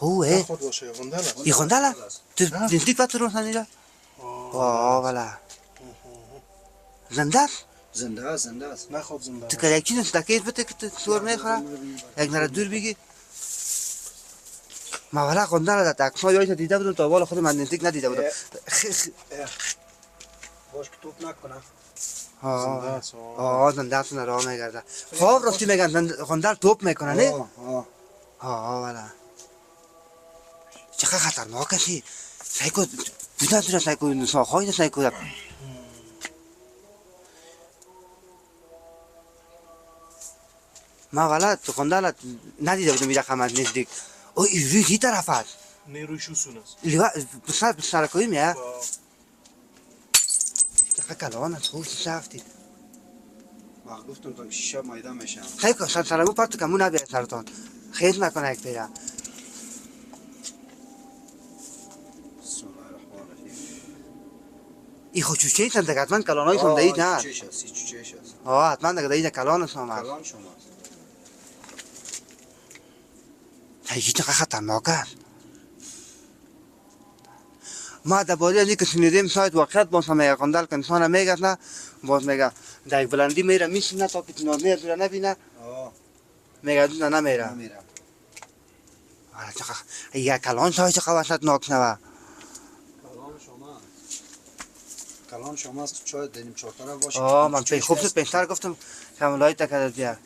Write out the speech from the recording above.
اوه خود باشه غندل است. غندل تو نزدیک وقت رو سنیرا والا زنده زنده است نه خود زنده تو است. که یکی نستکیت بده که سور میخوره یک نره دور بگی ما والا غندل داد اکسا یایت دیده بودم تا بالا خود من نزدیک ندیده بودم باش که توپ نکنه زنده است. زنده است راه میگرده خواب راستی میگن غندل توپ میکنه نه والا چقدر خطرناک هستی سایکو بودن تو سایکو نساخهای سایکو ما والا تو غندل ندیده بودم این رقم از نزدیک او روی طرف است نیروی شوسون است. لیوا سرکوی میه چقدر کلان است خوش شفتی ما گفتم تا شیشه مایده میشم خیلی که سرمو پرتو کمون نبیه سرطان خیلی نکنه یک پیره بسم الله الرحمن الرحیم ای خود چوچه ایتن دیگه حتما کلان های سنده اید نه چوچهش است چوچهش است حتما دیگه دیگه کلان است هم کلان شماست هیچ چقدر خطرناک است ما درباره اینی که شنیدیم شاید واقعیت باشه میگه غندل که انسان میگه نه باز میگه در یک بلندی میره میشینه تا که نازنی از دور نبینه میگه دونه نمیره چقدر یک کلان شاید چقدر وحشتناک شوه کلان شماست چای دینیم چهار طرف باشه من خوب شد پیشتر گفتم کمالایی تکرد بیا